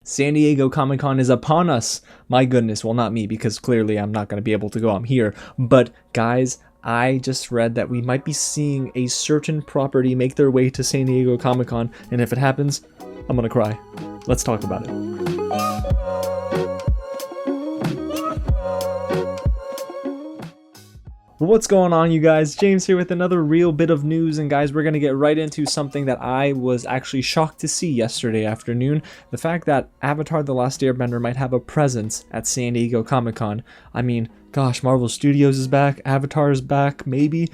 San Diego Comic-Con is upon us. My goodness, well, not me, because clearly I'm not going to be able to go. I'm here. But guys, I just read that we might be seeing a certain property make their way to San Diego Comic-Con, and if it happens, I'm going to cry. Let's talk about it. What's going on, you guys? James here with another real bit of news, and guys, we're going to get right into something that I was actually shocked to see yesterday afternoon. The fact that Avatar: The Last Airbender might have a presence at San Diego Comic-Con. I mean, gosh, Marvel Studios is back, Avatar is back, maybe.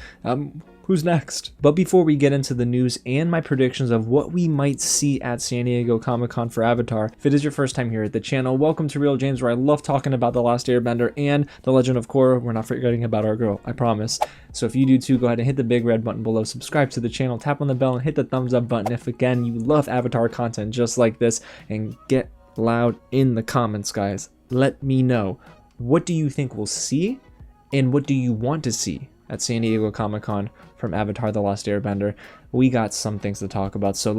Who's next? But before we get into the news and my predictions of what we might see at San Diego Comic-Con for Avatar, if it is your first time here at the channel, welcome to Real James, where I love talking about The Last Airbender and The Legend of Korra. We're not forgetting about our girl, I promise. So if you do too, go ahead and hit the big red button below, subscribe to the channel, tap on the bell, and hit the thumbs up button if, again, you love Avatar content just like this, and get loud in the comments, guys. Let me know, what do you think we'll see, and what do you want to see at San Diego Comic-Con from Avatar: The Last Airbender? We got some things to talk about, so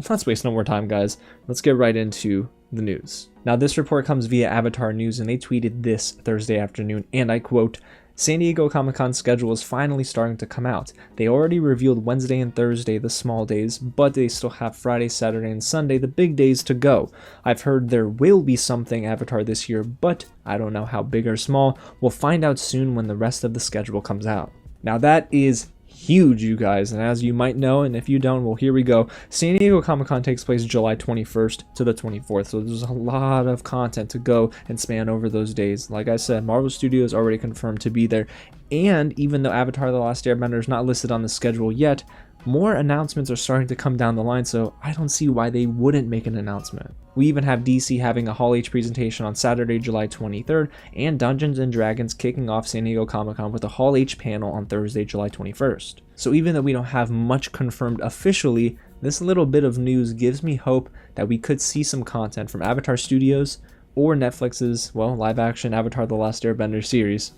let's waste no more time, guys. Let's get right into the news. Now, this report comes via Avatar News, and they tweeted this Thursday afternoon, and I quote, "San Diego Comic-Con schedule is finally starting to come out. They already revealed Wednesday and Thursday, the small days, but they still have Friday, Saturday, and Sunday, the big days, to go. I've heard there will be something Avatar this year, but I don't know how big or small. We'll find out soon when the rest of the schedule comes out." Now that is huge, you guys, and as you might know, and if you don't, well, here we go. San Diego Comic-Con takes place July 21st to the 24th, so there's a lot of content to go and span over those days. Like I said, Marvel Studios already confirmed to be there, and even though Avatar: The Last Airbender is not listed on the schedule yet, more announcements are starting to come down the line, so I don't see why they wouldn't make an announcement. We even have DC having a Hall H presentation on Saturday, July 23rd, and Dungeons & Dragons kicking off San Diego Comic-Con with a Hall H panel on Thursday, July 21st. So even though we don't have much confirmed officially, this little bit of news gives me hope that we could see some content from Avatar Studios or Netflix's, well, live-action Avatar: The Last Airbender series.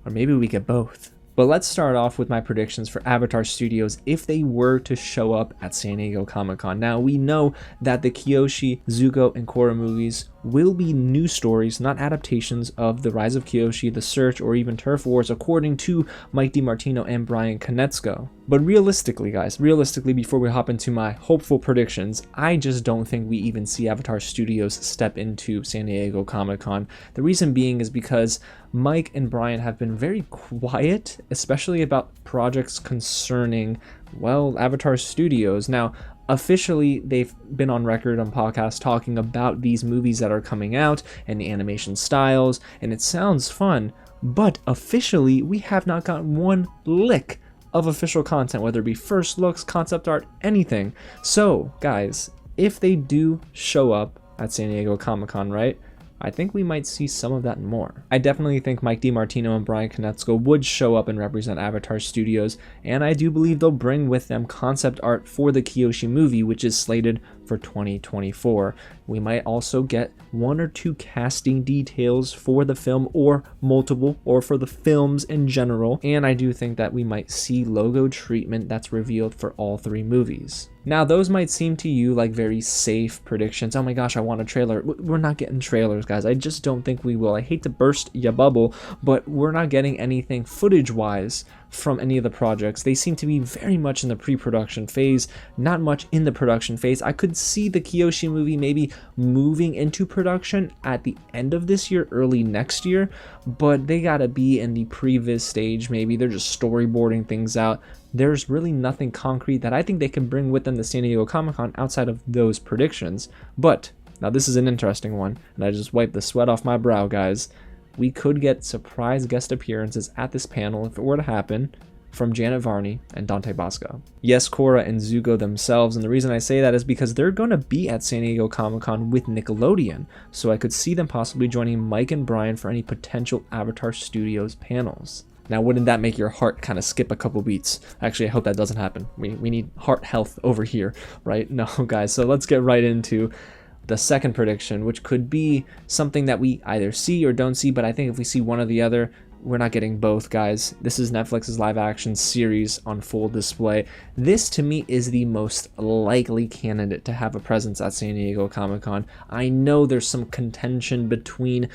Or maybe we get both. But let's start off with my predictions for Avatar Studios if they were to show up at San Diego Comic-Con. Now, we know that the Kyoshi, Zuko, and Korra movies will be new stories, not adaptations of The Rise of Kyoshi, The Search, or even Turf Wars, according to Mike DiMartino and Brian Konietzko. But realistically, guys, before we hop into my hopeful predictions, I just don't think we even see Avatar Studios step into San Diego Comic-Con. The reason being is because Mike and Brian have been very quiet, especially about projects concerning, well, Avatar Studios. Now, officially, they've been on record on podcasts talking about these movies that are coming out and the animation styles, and it sounds fun, but officially, we have not gotten one lick of official content, whether it be first looks, concept art, anything. So, guys, if they do show up at San Diego Comic-Con, right, I think we might see some of that and more. I definitely think Mike DiMartino and Brian Konietzko would show up and represent Avatar Studios, and I do believe they'll bring with them concept art for the Kyoshi movie, which is slated for 2024. We might also get one or two casting details for the film, or multiple, or for the films in general, and I do think that we might see logo treatment that's revealed for all three movies. Now, those might seem to you like very safe predictions. Oh my gosh, I want a trailer. We're not getting trailers, guys. I just don't think we will. I hate to burst your bubble, but we're not getting anything footage-wise from any of the projects. They seem to be very much in the pre-production phase, not much in the production phase. I could see the Kyoshi movie maybe moving into production at the end of this year, early next year, but they gotta be in the previs stage. Maybe they're just storyboarding things out. There's really nothing concrete that I think they can bring with them to San Diego Comic-Con outside of those predictions. But now this is an interesting one, and I just wiped the sweat off my brow, guys. We could get surprise guest appearances at this panel if it were to happen from Janet Varney and Dante Basco. Yes, Korra and Zuko themselves, and the reason I say that is because they're going to be at San Diego Comic-Con with Nickelodeon, so I could see them possibly joining Mike and Brian for any potential Avatar Studios panels. Now, wouldn't that make your heart kind of skip a couple beats? Actually, I hope that doesn't happen. We need heart health over here, right? No, guys, so let's get right into the second prediction, which could be something that we either see or don't see, but I think if we see one or the other, we're not getting both, guys. This is Netflix's live action series on full display. This to me is the most likely candidate to have a presence at San Diego Comic-Con. I know there's some contention between,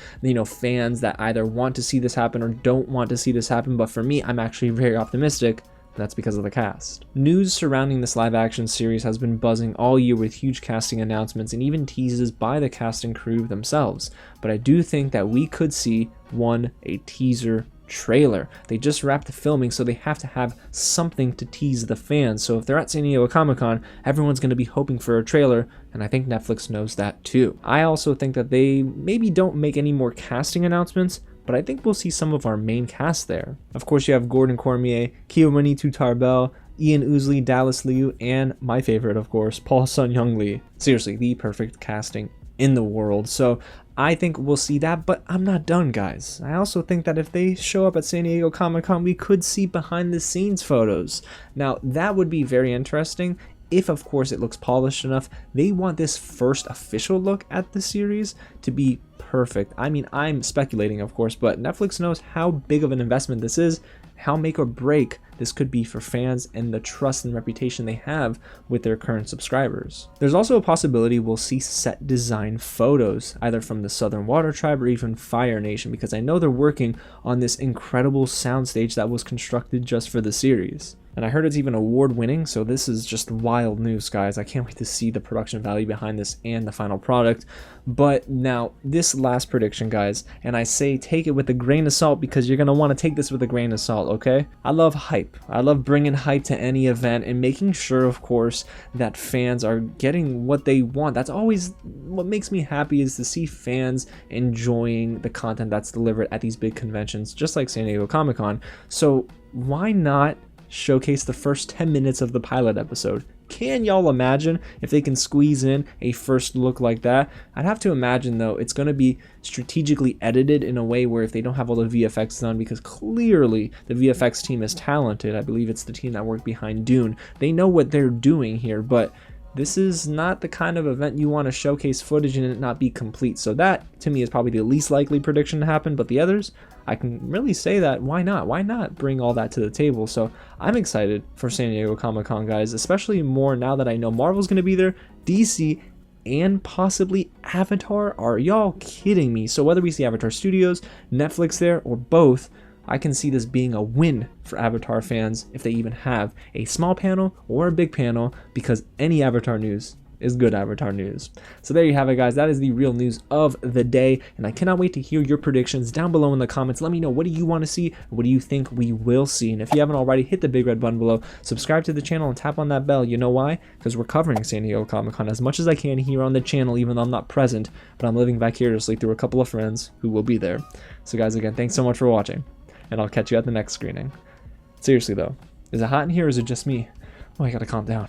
fans that either want to see this happen or don't want to see this happen, but for me, I'm actually very optimistic. That's because of the cast. News surrounding this live action series has been buzzing all year with huge casting announcements and even teases by the cast and crew themselves. But I do think that we could see a teaser trailer. They just wrapped the filming, so they have to have something to tease the fans. So if they're at San Diego Comic-Con, everyone's going to be hoping for a trailer, and I think Netflix knows that too. I also think that they maybe don't make any more casting announcements, but I think we'll see some of our main cast there. Of course, you have Gordon Cormier, Kiyomitu Tarbell, Ian Ousley, Dallas Liu, and my favorite, of course, Paul Sun-Young Lee. Seriously, the perfect casting in the world. So I think we'll see that, but I'm not done, guys. I also think that if they show up at San Diego Comic-Con, we could see behind the scenes photos. Now, that would be very interesting if, of course, it looks polished enough. They want this first official look at the series to be perfect. I mean, I'm speculating, of course, but Netflix knows how big of an investment this is, how make or break this could be for fans and the trust and reputation they have with their current subscribers. There's also a possibility we'll see set design photos, either from the Southern Water Tribe or even Fire Nation, because I know they're working on this incredible soundstage that was constructed just for the series. And I heard it's even award-winning, so this is just wild news, guys. I can't wait to see the production value behind this and the final product. But now, this last prediction, guys, and I say take it with a grain of salt because you're going to want to take this with a grain of salt, okay? I love hype. I love bringing hype to any event and making sure, of course, that fans are getting what they want. That's always what makes me happy, is to see fans enjoying the content that's delivered at these big conventions, just like San Diego Comic-Con. So why not showcase the first 10 minutes of the pilot episode? Can y'all imagine if they can squeeze in a first look like that? I'd have to imagine, though, it's going to be strategically edited in a way where if they don't have all the VFX done, because clearly the VFX team is talented. I believe it's the team that worked behind Dune. They know what they're doing here, but this is not the kind of event you want to showcase footage and it not be complete. So that, to me, is probably the least likely prediction to happen, but the others, I can really say that why not? Why not bring all that to the table? So I'm excited for San Diego Comic-Con, guys, especially more now that I know Marvel's going to be there, DC, and possibly Avatar. Are y'all kidding me? So whether we see Avatar Studios, Netflix there, or both, I can see this being a win for Avatar fans if they even have a small panel or a big panel, because any Avatar news is good Avatar news. So there you have it, guys. That is the real news of the day, and I cannot wait to hear your predictions down below in the comments. Let me know, what do you want to see? What do you think we will see? And if you haven't already, hit the big red button below, subscribe to the channel, and tap on that bell. You know why? Because we're covering San Diego Comic-Con as much as I can here on the channel, even though I'm not present, but I'm living vicariously through a couple of friends who will be there. So guys, again, thanks so much for watching, and I'll catch you at the next screening. Seriously though, is it hot in here or is it just me? Oh, I gotta calm down.